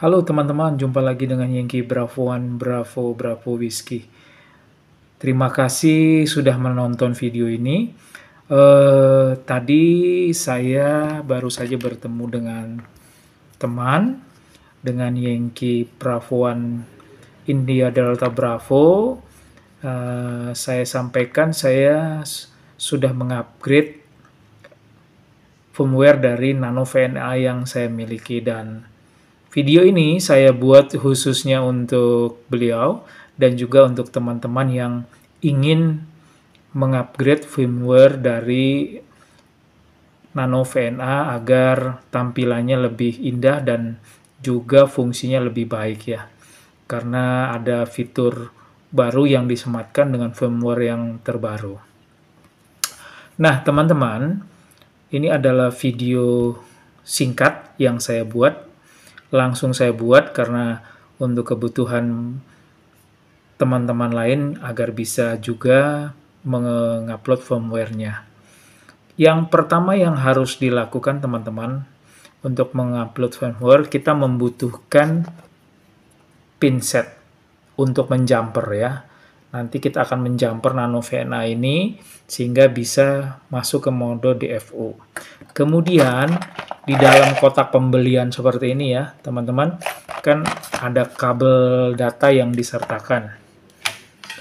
Halo teman-teman, jumpa lagi dengan Yengki Bravo One, Bravo Bravo Whiskey. Terima kasih sudah menonton video ini. Tadi saya baru saja bertemu dengan teman, dengan Yengki Bravo One India Delta Bravo. Saya sampaikan saya sudah mengupgrade firmware dari Nano VNA yang saya miliki, dan video ini saya buat khususnya untuk beliau dan juga untuk teman-teman yang ingin mengupgrade firmware dari Nano VNA agar tampilannya lebih indah dan juga fungsinya lebih baik ya. Karena ada fitur baru yang disematkan dengan firmware yang terbaru. Nah, teman-teman, ini adalah video singkat yang saya buat. Langsung saya buat karena untuk kebutuhan teman-teman lain agar bisa juga mengupload firmware-nya. Yang pertama yang harus dilakukan teman-teman untuk mengupload firmware, kita membutuhkan pinset untuk menjumper ya. Nanti kita akan menjumper Nano VNA ini sehingga bisa masuk ke mode DFU. Kemudian di dalam kotak pembelian seperti ini ya teman-teman, kan ada kabel data yang disertakan.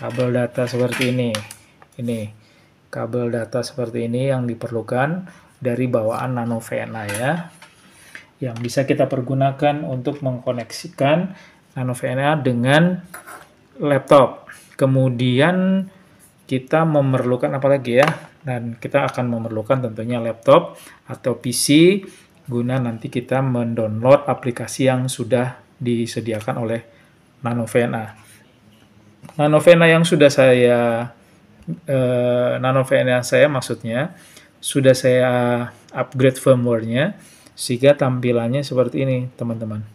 Kabel data seperti ini kabel data seperti ini yang diperlukan dari bawaan Nano VNA ya, yang bisa kita pergunakan untuk mengkoneksikan Nano VNA dengan laptop. Kemudian kita memerlukan apa lagi ya, dan kita akan memerlukan tentunya laptop atau PC guna nanti kita mendownload aplikasi yang sudah disediakan oleh Nano VNA. Nano VNA yang sudah saya Nano VNA saya maksudnya sudah saya upgrade firmware-nya sehingga tampilannya seperti ini teman-teman.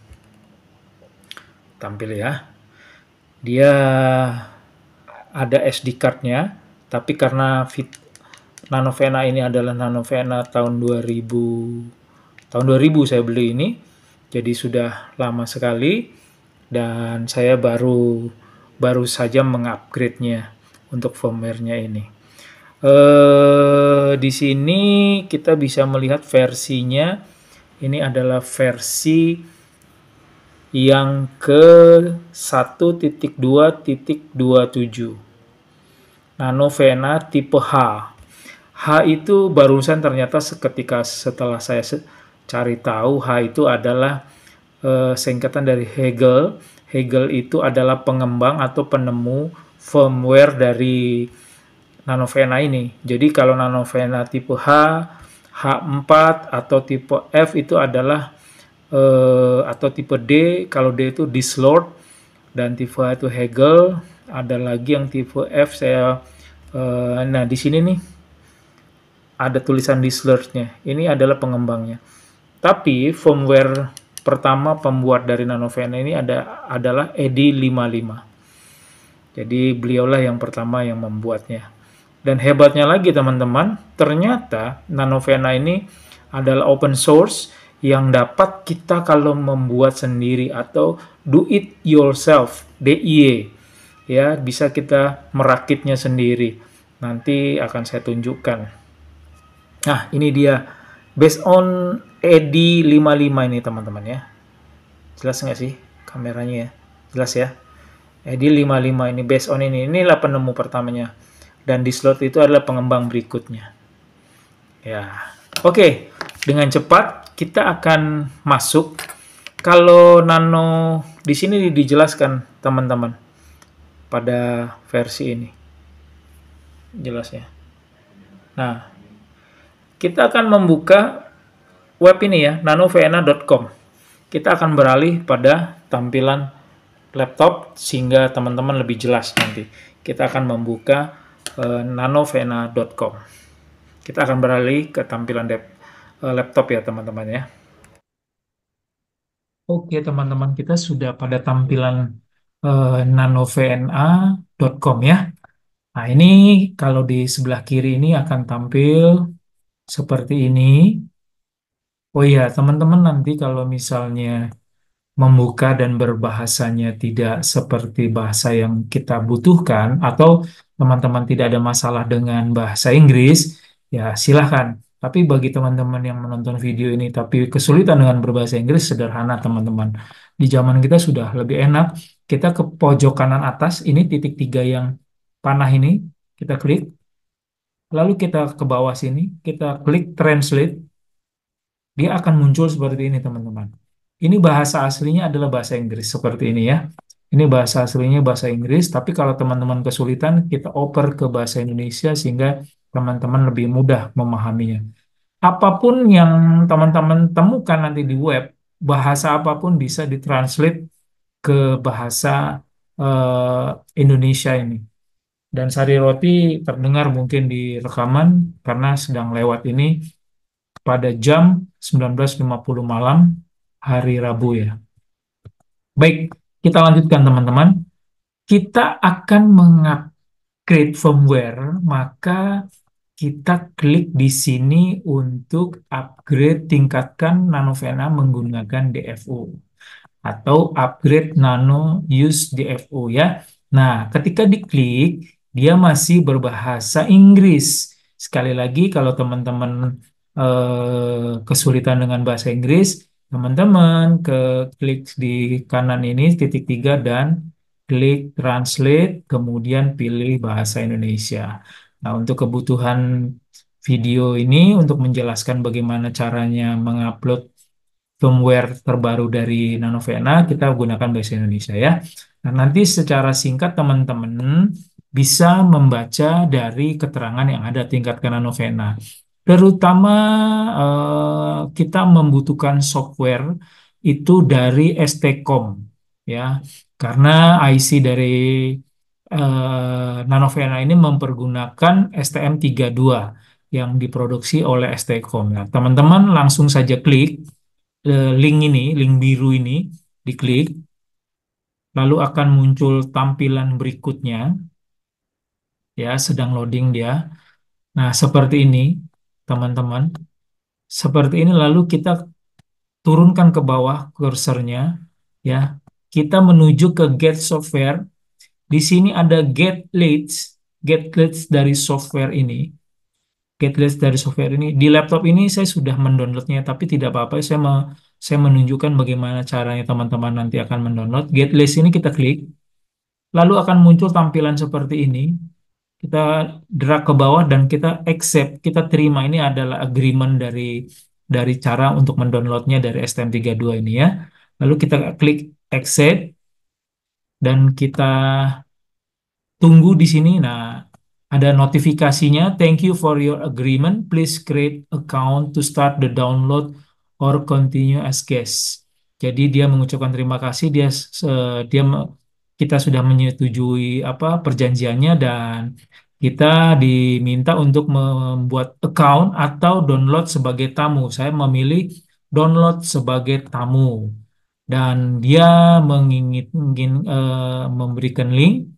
Tampil ya. Dia ada SD card-nya, tapi karena Nano VNA ini adalah Nano VNA tahun 2000 saya beli ini, jadi sudah lama sekali dan saya baru saja mengupgrade-nya untuk firmware-nya ini. Di sini kita bisa melihat versinya. Ini adalah versi yang ke 1.2.27 Nano VNA tipe H. H itu barusan ternyata setelah saya cari tahu, H itu adalah singkatan dari Hegel. Hegel itu adalah pengembang atau penemu firmware dari Nano VNA ini. Jadi kalau Nano VNA tipe H, H4 atau tipe F itu adalah atau tipe D, kalau D itu Dislord, dan tipe H itu Hegel. Ada lagi yang tipe F saya nah di sini nih ada tulisan Dislord-nya. Ini adalah pengembangnya. Tapi firmware pertama pembuat dari Nano VNA ini adalah Edi 55. Jadi beliaulah yang pertama yang membuatnya. Dan hebatnya lagi teman-teman, ternyata Nano VNA ini adalah open source yang dapat kita kalau membuat sendiri atau do it yourself, DIY. Ya, bisa kita merakitnya sendiri. Nanti akan saya tunjukkan. Nah, ini dia based on ED55 ini teman-teman ya. Jelas nggak sih kameranya ya? Jelas ya. ED55 ini based on ini. Inilah penemu pertamanya. Dan di slot itu adalah pengembang berikutnya. Ya. Oke, dengan cepat kita akan masuk. Kalau Nano di sini dijelaskan teman-teman pada versi ini. Jelasnya. Nah, kita akan membuka web ini ya, nanovna.com. Kita akan beralih pada tampilan laptop sehingga teman-teman lebih jelas nanti. Kita akan membuka nanovna.com. Kita akan beralih ke tampilan laptop ya teman-teman ya. Oke teman-teman, kita sudah pada tampilan nanovna.com ya. Nah ini kalau di sebelah kiri ini akan tampil seperti ini. Oh iya, teman-teman nanti kalau misalnya membuka dan berbahasanya tidak seperti bahasa yang kita butuhkan, atau teman-teman tidak ada masalah dengan bahasa Inggris, ya silahkan. Tapi bagi teman-teman yang menonton video ini tapi kesulitan dengan berbahasa Inggris, sederhana teman-teman. Di zaman kita sudah lebih enak. Kita ke pojok kanan atas, ini titik tiga yang panah ini, kita klik. Lalu kita ke bawah sini, kita klik translate, dia akan muncul seperti ini teman-teman. Ini bahasa aslinya adalah bahasa Inggris seperti ini ya. Ini bahasa aslinya bahasa Inggris, tapi kalau teman-teman kesulitan, kita oper ke bahasa Indonesia sehingga teman-teman lebih mudah memahaminya. Apapun yang teman-teman temukan nanti di web, bahasa apapun bisa ditranslate ke bahasa Indonesia ini. Dan Sari Roti terdengar mungkin di rekaman karena sedang lewat ini pada jam 19.50 malam hari Rabu ya. Baik, kita lanjutkan teman-teman. Kita akan mengupgrade firmware, maka kita klik di sini untuk upgrade, tingkatkan Nanovena menggunakan DFU atau upgrade Nano Use DFU ya. Nah, ketika diklik, dia masih berbahasa Inggris. Sekali lagi, kalau teman-teman kesulitan dengan bahasa Inggris, teman-teman klik di kanan ini titik tiga dan klik translate, kemudian pilih bahasa Indonesia. Nah, untuk kebutuhan video ini, untuk menjelaskan bagaimana caranya mengupload firmware terbaru dari Nanovena, kita gunakan bahasa Indonesia ya. Nah, nanti secara singkat teman-teman bisa membaca dari keterangan yang ada tingkatkan Nanovena. Terutama kita membutuhkan software itu dari STCOM ya, karena IC dari Nanovena ini mempergunakan STM32 yang diproduksi oleh STCOM. Nah, teman-teman langsung saja klik link ini, link biru ini, diklik, lalu akan muncul tampilan berikutnya, ya, sedang loading dia. Nah, seperti ini, teman-teman. Seperti ini, lalu kita turunkan ke bawah kursornya, ya. Kita menuju ke Get Software. Di sini ada Get Leads dari software ini. Get dari software ini. Di laptop ini saya sudah mendownloadnya, tapi tidak apa-apa. Saya menunjukkan bagaimana caranya teman-teman nanti akan mendownload. Get ini kita klik, lalu akan muncul tampilan seperti ini. Kita drag ke bawah dan kita accept, kita terima. Ini adalah agreement dari cara untuk mendownloadnya dari STM32 ini ya. Lalu kita klik accept dan kita tunggu di sini. Nah, ada notifikasinya. Thank you for your agreement. Please create account to start the download or continue as guest. Jadi dia mengucapkan terima kasih. Kita sudah menyetujui apa perjanjiannya dan kita diminta untuk membuat account atau download sebagai tamu. Saya memilih download sebagai tamu dan dia memberikan link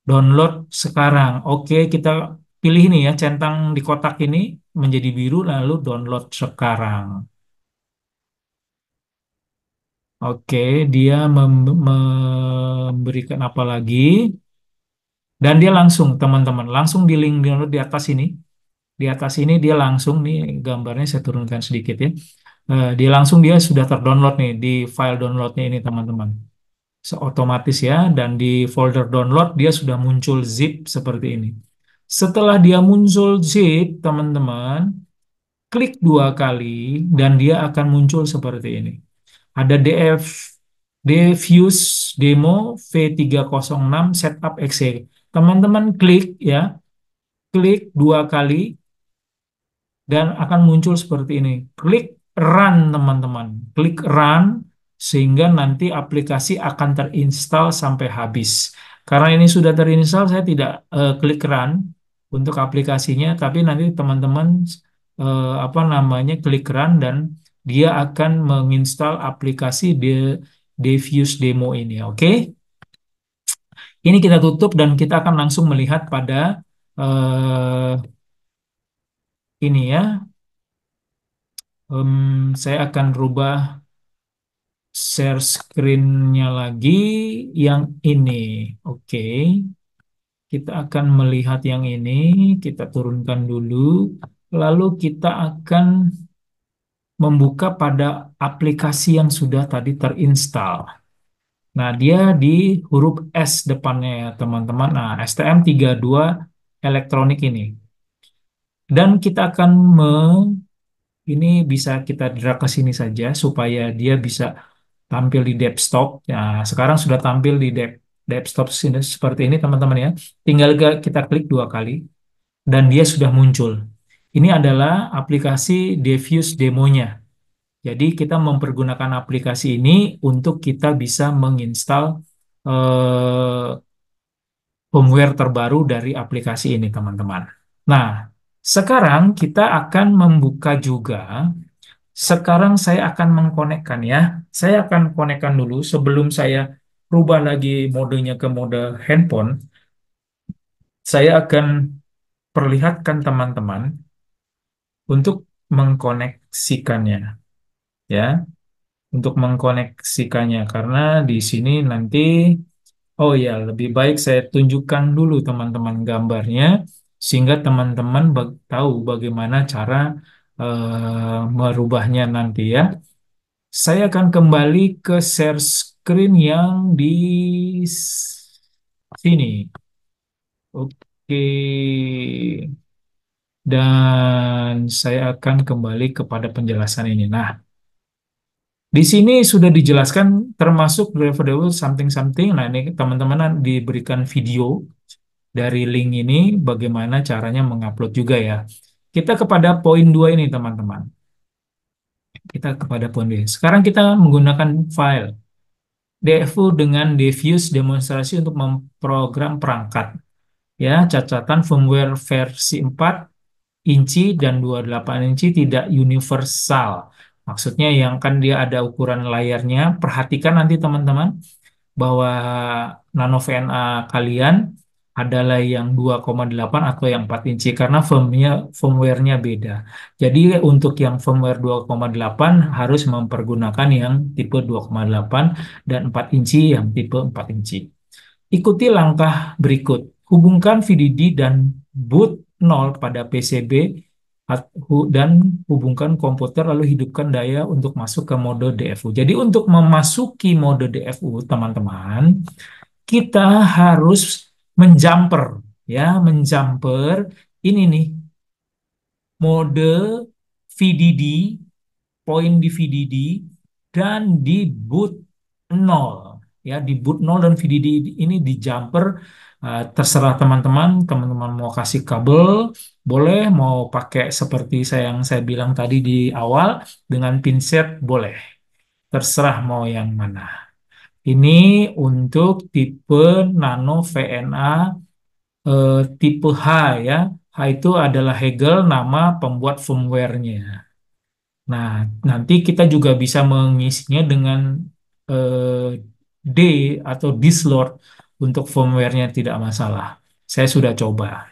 download sekarang. Oke, kita pilih ini ya, centang di kotak ini menjadi biru lalu download sekarang. Oke, dia memberikan apa lagi? Dan dia langsung, teman-teman, langsung di link download di atas ini. Di atas ini dia langsung nih gambarnya saya turunkan sedikit ya. Dia sudah terdownload nih di file downloadnya ini teman-teman. Otomatis ya, dan di folder download dia sudah muncul zip seperti ini. Setelah dia muncul zip, teman-teman, klik dua kali dan dia akan muncul seperti ini. Ada Diffuse Demo V306 Setup exe. Teman-teman klik ya, klik dua kali dan akan muncul seperti ini. Klik run teman-teman. Klik run sehingga nanti aplikasi akan terinstall sampai habis. Karena ini sudah terinstall, saya tidak klik run untuk aplikasinya, tapi nanti teman-teman apa namanya klik run dan dia akan menginstal aplikasi Diffuse Demo ini. Oke, ini kita tutup dan kita akan langsung melihat pada ini ya. Saya akan rubah share screen-nya lagi yang ini. Oke, kita akan melihat yang ini. Kita turunkan dulu. Lalu kita akan membuka pada aplikasi yang sudah tadi terinstall. Nah, dia di huruf S depannya ya, teman-teman. Nah, STM32 elektronik ini. Dan kita akan ini bisa kita drag ke sini saja supaya dia bisa tampil di desktop. Ya, sekarang sudah tampil di desktop sini seperti ini, teman-teman ya. Tinggal kita klik dua kali dan dia sudah muncul. Ini adalah aplikasi Diffuse demonya. Jadi kita mempergunakan aplikasi ini untuk kita bisa menginstal eh, firmware terbaru dari aplikasi ini, teman-teman. Nah, sekarang kita akan membuka juga. Sekarang saya akan mengkonekkan ya. Saya akan konekkan dulu sebelum saya rubah lagi modenya ke mode handphone. Saya akan perlihatkan teman-teman untuk mengkoneksikannya ya, untuk mengkoneksikannya karena di sini nanti oh ya, lebih baik saya tunjukkan dulu teman-teman gambarnya sehingga teman-teman tahu bagaimana cara merubahnya nanti ya. Saya akan kembali ke share screen yang di sini. Oke. Dan saya akan kembali kepada penjelasan ini. Nah, di sini sudah dijelaskan termasuk deliverable something-something. Nah, ini teman-teman diberikan video dari link ini bagaimana caranya mengupload juga ya. Kita kepada poin 2 ini teman-teman. Kita kepada poin 2. Sekarang kita menggunakan file DFU dengan diffuse demonstrasi untuk memprogram perangkat. Ya, catatan firmware versi 4 inci dan 28 inci tidak universal. Maksudnya yang kan dia ada ukuran layarnya. Perhatikan nanti teman-teman bahwa Nano VNA kalian adalah yang 2,8 atau yang 4 inci karena firmware-nya beda. Jadi untuk yang firmware 2,8 harus mempergunakan yang tipe 2,8 dan 4 inci yang tipe 4 inci. Ikuti langkah berikut. Hubungkan VDD dan boot 0 pada PCB dan hubungkan komputer lalu hidupkan daya untuk masuk ke mode DFU. Jadi untuk memasuki mode DFU, teman-teman, kita harus menjumper ya, menjumper ini nih mode VDD, poin di VDD dan di boot 0 ya, di boot 0 dan VDD ini di jumper. Terserah teman-teman, teman-teman mau kasih kabel boleh, mau pakai seperti yang saya bilang tadi di awal dengan pinset boleh, terserah mau yang mana. Ini untuk tipe Nano VNA tipe H ya. H itu adalah Hegel, nama pembuat firmware-nya. Nah, nanti kita juga bisa mengisinya dengan eh, D atau dislord untuk firmware-nya tidak masalah. Saya sudah coba.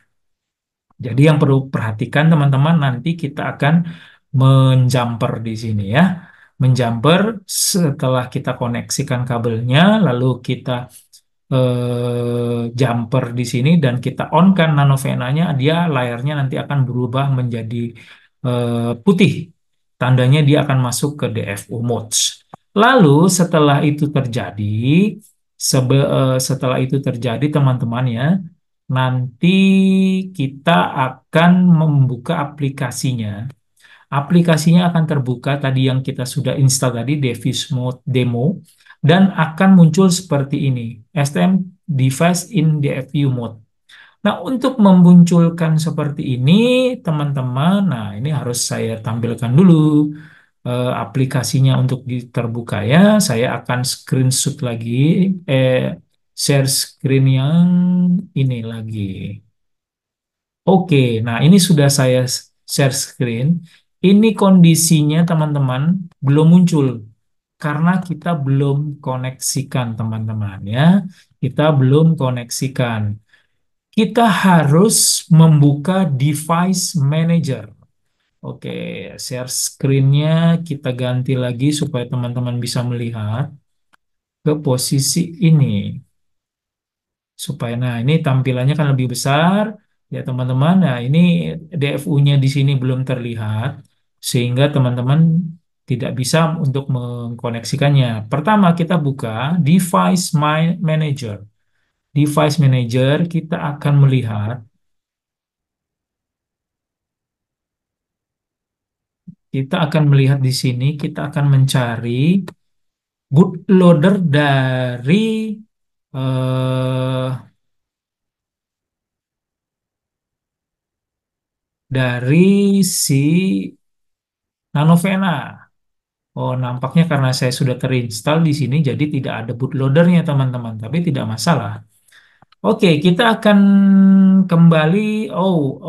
Jadi yang perlu perhatikan teman-teman, nanti kita akan menjumper di sini ya. Menjumper setelah kita koneksikan kabelnya, lalu kita jumper di sini dan kita on kan nanovenanya, dia layarnya nanti akan berubah menjadi putih. Tandanya dia akan masuk ke DFU modes. Lalu setelah itu terjadi teman-teman ya, nanti kita akan membuka aplikasinya. Aplikasinya akan terbuka tadi yang kita sudah install tadi, Device Mode Demo, dan akan muncul seperti ini, STM Device in DFU Mode. Nah, untuk memunculkan seperti ini, teman-teman, nah ini harus saya tampilkan dulu aplikasinya untuk terbuka ya. Saya akan screenshot lagi, share screen yang ini lagi. Oke, nah ini sudah saya share screen. Ini kondisinya teman-teman belum muncul karena kita belum koneksikan teman-teman ya. Kita belum koneksikan. Kita harus membuka device manager. Oke, share screen-nya kita ganti lagi supaya teman-teman bisa melihat ke posisi ini. Supaya, nah ini tampilannya kan lebih besar, ya teman-teman. Nah ini DFU-nya di sini belum terlihat, sehingga teman-teman tidak bisa untuk mengkoneksikannya. Pertama kita buka Device Manager. Device Manager kita akan melihat, di sini, kita akan mencari bootloader eh, dari si Nanovena. Oh, nampaknya karena saya sudah terinstall di sini, jadi tidak ada bootloadernya teman-teman. Tapi tidak masalah. Oke, kita akan kembali. Oh,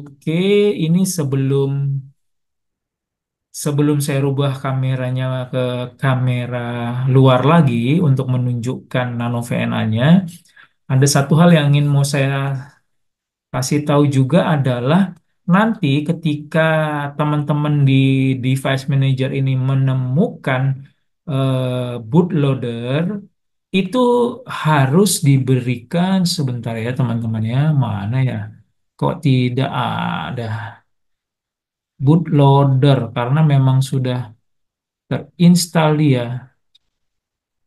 oke. Ini sebelum saya rubah kameranya ke kamera luar lagi untuk menunjukkan Nano VNA-nya, ada satu hal yang ingin mau saya kasih tahu juga adalah nanti ketika teman-teman di device manager ini menemukan bootloader, itu harus diberikan sebentar ya teman-teman ya. Mana ya? Kok tidak ada bootloader karena memang sudah terinstall dia.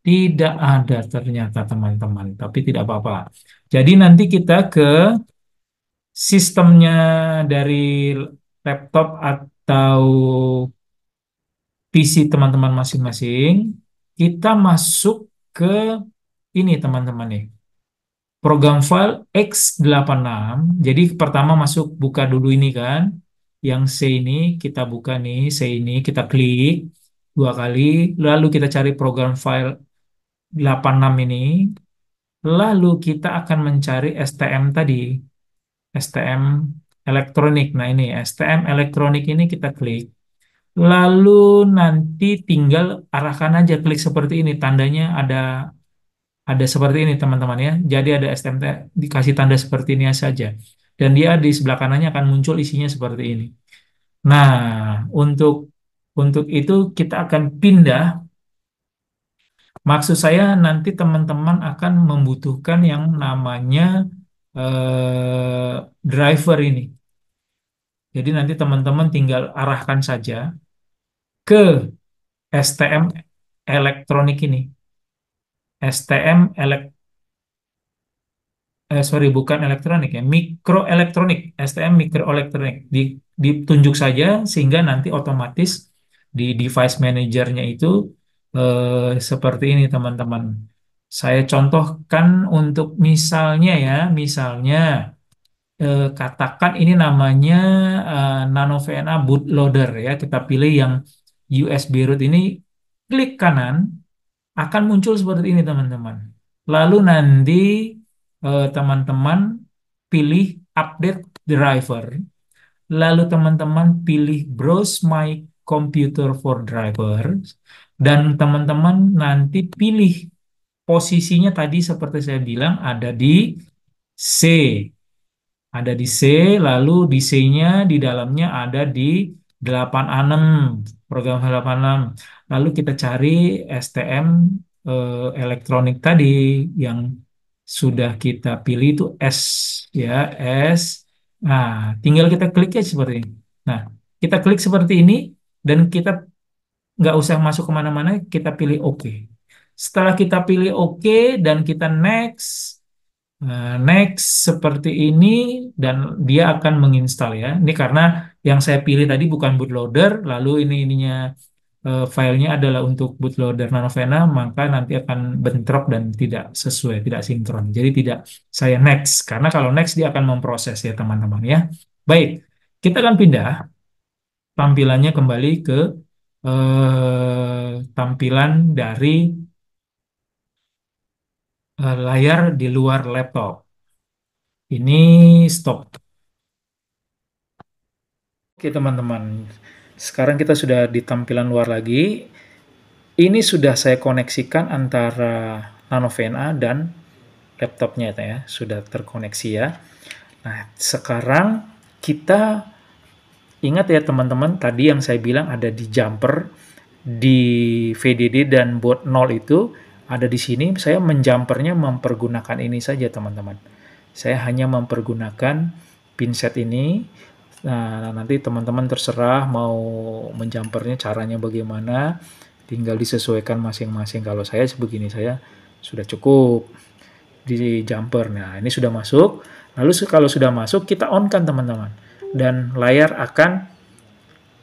Tidak ada ternyata teman-teman, tapi tidak apa-apa. Jadi nanti kita ke sistemnya dari laptop atau PC teman-teman masing-masing, kita masuk ke ini teman-teman nih, program file x86. Jadi pertama masuk buka dulu ini kan, yang C ini kita buka nih, C ini kita klik dua kali, lalu kita cari program file 86 ini, lalu kita akan mencari STM tadi, STM elektronik. Nah ini STM elektronik ini kita klik. Lalu nanti tinggal arahkan aja klik seperti ini. Tandanya ada seperti ini teman-teman ya. Jadi ada STM dikasih tanda seperti ini saja. Dan dia di sebelah kanannya akan muncul isinya seperti ini. Nah, untuk itu kita akan pindah. Maksud saya nanti teman-teman akan membutuhkan yang namanya driver ini. Jadi nanti teman-teman tinggal arahkan saja ke STM elektronik ini. STM sorry, bukan elektronik ya, mikroelektronik. STM mikroelektronik ditunjuk saja sehingga nanti otomatis di device manajernya itu seperti ini teman-teman. Saya contohkan untuk misalnya ya, misalnya katakan ini namanya NanoVNA bootloader ya. Kita pilih yang USB root ini, klik kanan, akan muncul seperti ini teman-teman. Lalu nanti teman-teman pilih update driver. Lalu teman-teman pilih browse my computer for drivers. Dan teman-teman nanti pilih posisinya tadi seperti saya bilang ada di C. Ada di C, lalu di C-nya di dalamnya ada di 86, program 86. Lalu kita cari STM elektronik tadi yang sudah kita pilih itu S ya, S. Nah, tinggal kita klik aja seperti ini. Nah, kita klik seperti ini dan kita nggak usah masuk kemana-mana, kita pilih OK. Setelah kita pilih OK dan kita next, nah, next seperti ini dan dia akan menginstal ya. Ini karena yang saya pilih tadi bukan bootloader, lalu ininya filenya adalah untuk bootloader Nanovena, maka nanti akan bentrok dan tidak sesuai, tidak sinkron. Jadi tidak saya next, karena kalau next dia akan memproses ya teman-teman ya. Baik, kita akan pindah tampilannya kembali ke tampilan dari layar di luar laptop. Ini stop. Oke teman-teman, sekarang kita sudah di tampilan luar lagi. Ini sudah saya koneksikan antara Nanovena dan laptopnya ya, sudah terkoneksi ya. Nah, sekarang kita Ingat ya teman-teman, tadi yang saya bilang ada di jumper, di VDD dan board 0 itu ada di sini. Saya menjumpernya mempergunakan ini saja teman-teman. Saya hanya mempergunakan pinset ini. Nah, nanti teman-teman terserah mau menjumpernya caranya bagaimana, tinggal disesuaikan masing-masing. Kalau saya sebegini, saya sudah cukup di jumper. Nah, ini sudah masuk. Lalu kalau sudah masuk, kita on kan teman-teman. Dan layar akan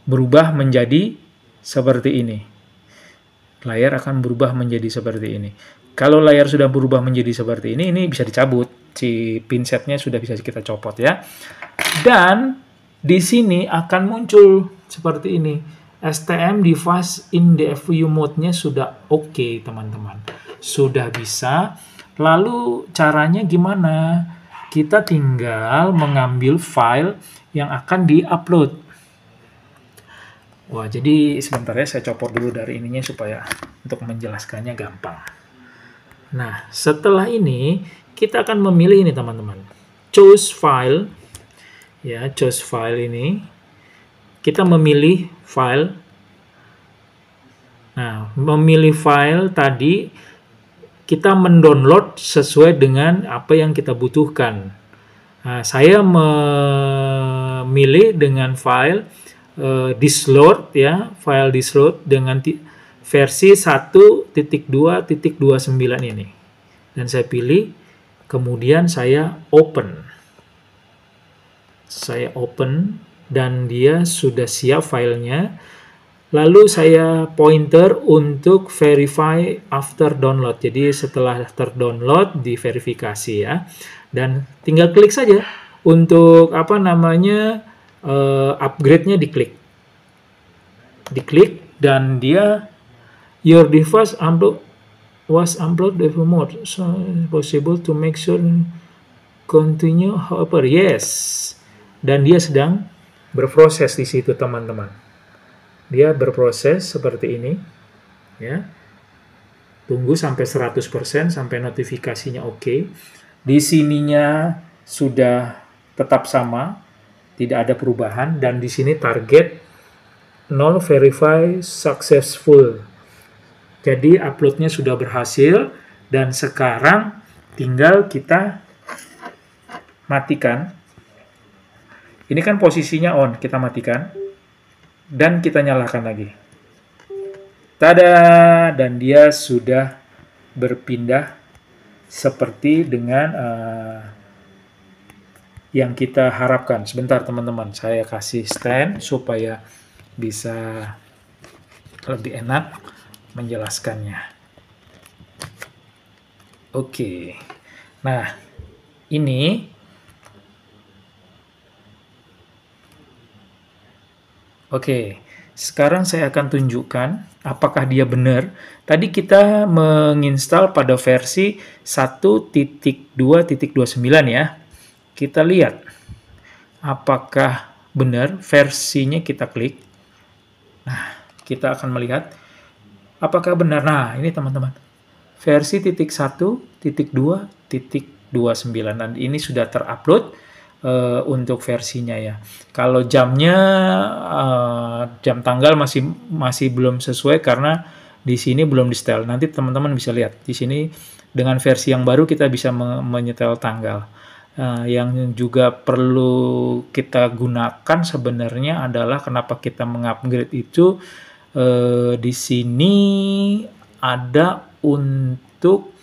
berubah menjadi seperti ini. Layar akan berubah menjadi seperti ini. Kalau layar sudah berubah menjadi seperti ini bisa dicabut. Si pinsetnya sudah bisa kita copot ya. Dan di sini akan muncul seperti ini. STM device in DFU mode-nya sudah oke, teman-teman. Sudah bisa. Lalu caranya gimana? Kita tinggal mengambil file yang akan di-upload. Wah, jadi sebentar ya, saya copot dulu dari ininya supaya untuk menjelaskannya gampang. Nah, setelah ini kita akan memilih ini teman-teman. Choose file. Ya, choose file ini. Kita memilih file. Nah, memilih file tadi kita mendownload sesuai dengan apa yang kita butuhkan. Nah, saya memilih dengan file disload ya, file disload dengan versi 1.2.29 ini. Dan saya pilih, kemudian saya open. Saya open dan dia sudah siap filenya. Lalu saya pointer untuk verify after download. Jadi setelah terdownload diverifikasi ya. Dan tinggal klik saja untuk apa namanya upgrade-nya diklik. Diklik dan dia your device was uploaded DFU mode. So possible to make sure continue however yes. Dan dia sedang berproses di situ teman-teman. Dia berproses seperti ini ya. Tunggu sampai 100% sampai notifikasinya oke. Di sininya sudah tetap sama, tidak ada perubahan, dan di sini target 0 verify successful. Jadi uploadnya sudah berhasil dan sekarang tinggal kita matikan. Ini kan posisinya on, kita matikan. Dan kita nyalakan lagi. Tada! Dan dia sudah berpindah seperti dengan yang kita harapkan. Sebentar teman-teman, saya kasih stand supaya bisa lebih enak menjelaskannya. Oke. Nah, ini oke, sekarang saya akan tunjukkan apakah dia benar. Tadi kita menginstal pada versi 1.2.29 ya. Kita lihat apakah benar versinya, kita klik. Nah, kita akan melihat apakah benar. Nah, ini teman-teman. Versi 1.1.2.29 dan ini sudah terupload untuk versinya ya. Kalau jamnya jam tanggal masih belum sesuai karena di sini belum di setel. Nanti teman-teman bisa lihat di sini dengan versi yang baru kita bisa menyetel tanggal. Yang juga perlu kita gunakan sebenarnya adalah kenapa kita mengupgrade itu di sini ada untuk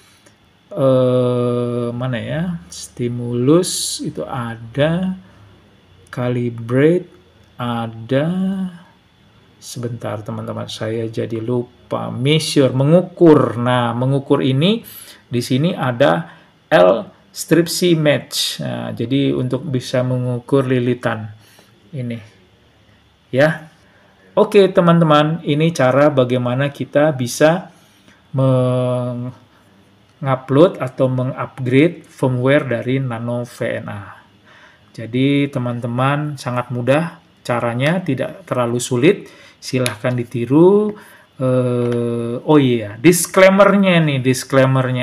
mana ya, stimulus itu ada, calibrate ada, sebentar teman-teman saya jadi lupa, measure, mengukur. Nah, mengukur ini di sini ada L strip C match. Nah, jadi untuk bisa mengukur lilitan ini ya. Oke teman-teman, ini cara bagaimana kita bisa mengupload atau mengupgrade firmware dari Nano VNA. Jadi teman-teman sangat mudah caranya, tidak terlalu sulit. Silahkan ditiru. Oh iya, disclaimernya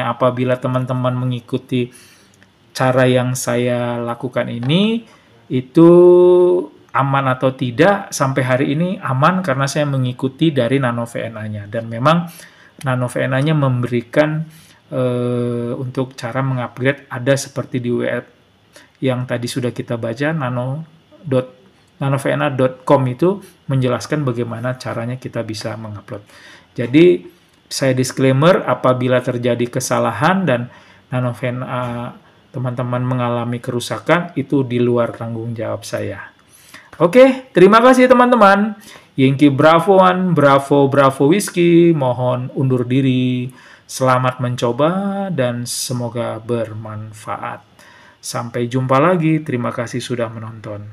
apabila teman-teman mengikuti cara yang saya lakukan ini, itu aman atau tidak, sampai hari ini aman karena saya mengikuti dari NanoVNA-nya. Dan memang NanoVNA-nya memberikan untuk cara mengupgrade ada seperti di web yang tadi sudah kita baca, nanovna.com itu menjelaskan bagaimana caranya kita bisa mengupload. Jadi saya disclaimer, apabila terjadi kesalahan dan NanoVNA teman-teman mengalami kerusakan, itu di luar tanggung jawab saya. Oke, terima kasih teman-teman. Yankee Bravo One, Bravo Whiskey, mohon undur diri. Selamat mencoba dan semoga bermanfaat. Sampai jumpa lagi, terima kasih sudah menonton.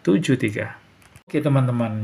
73. Oke teman-teman.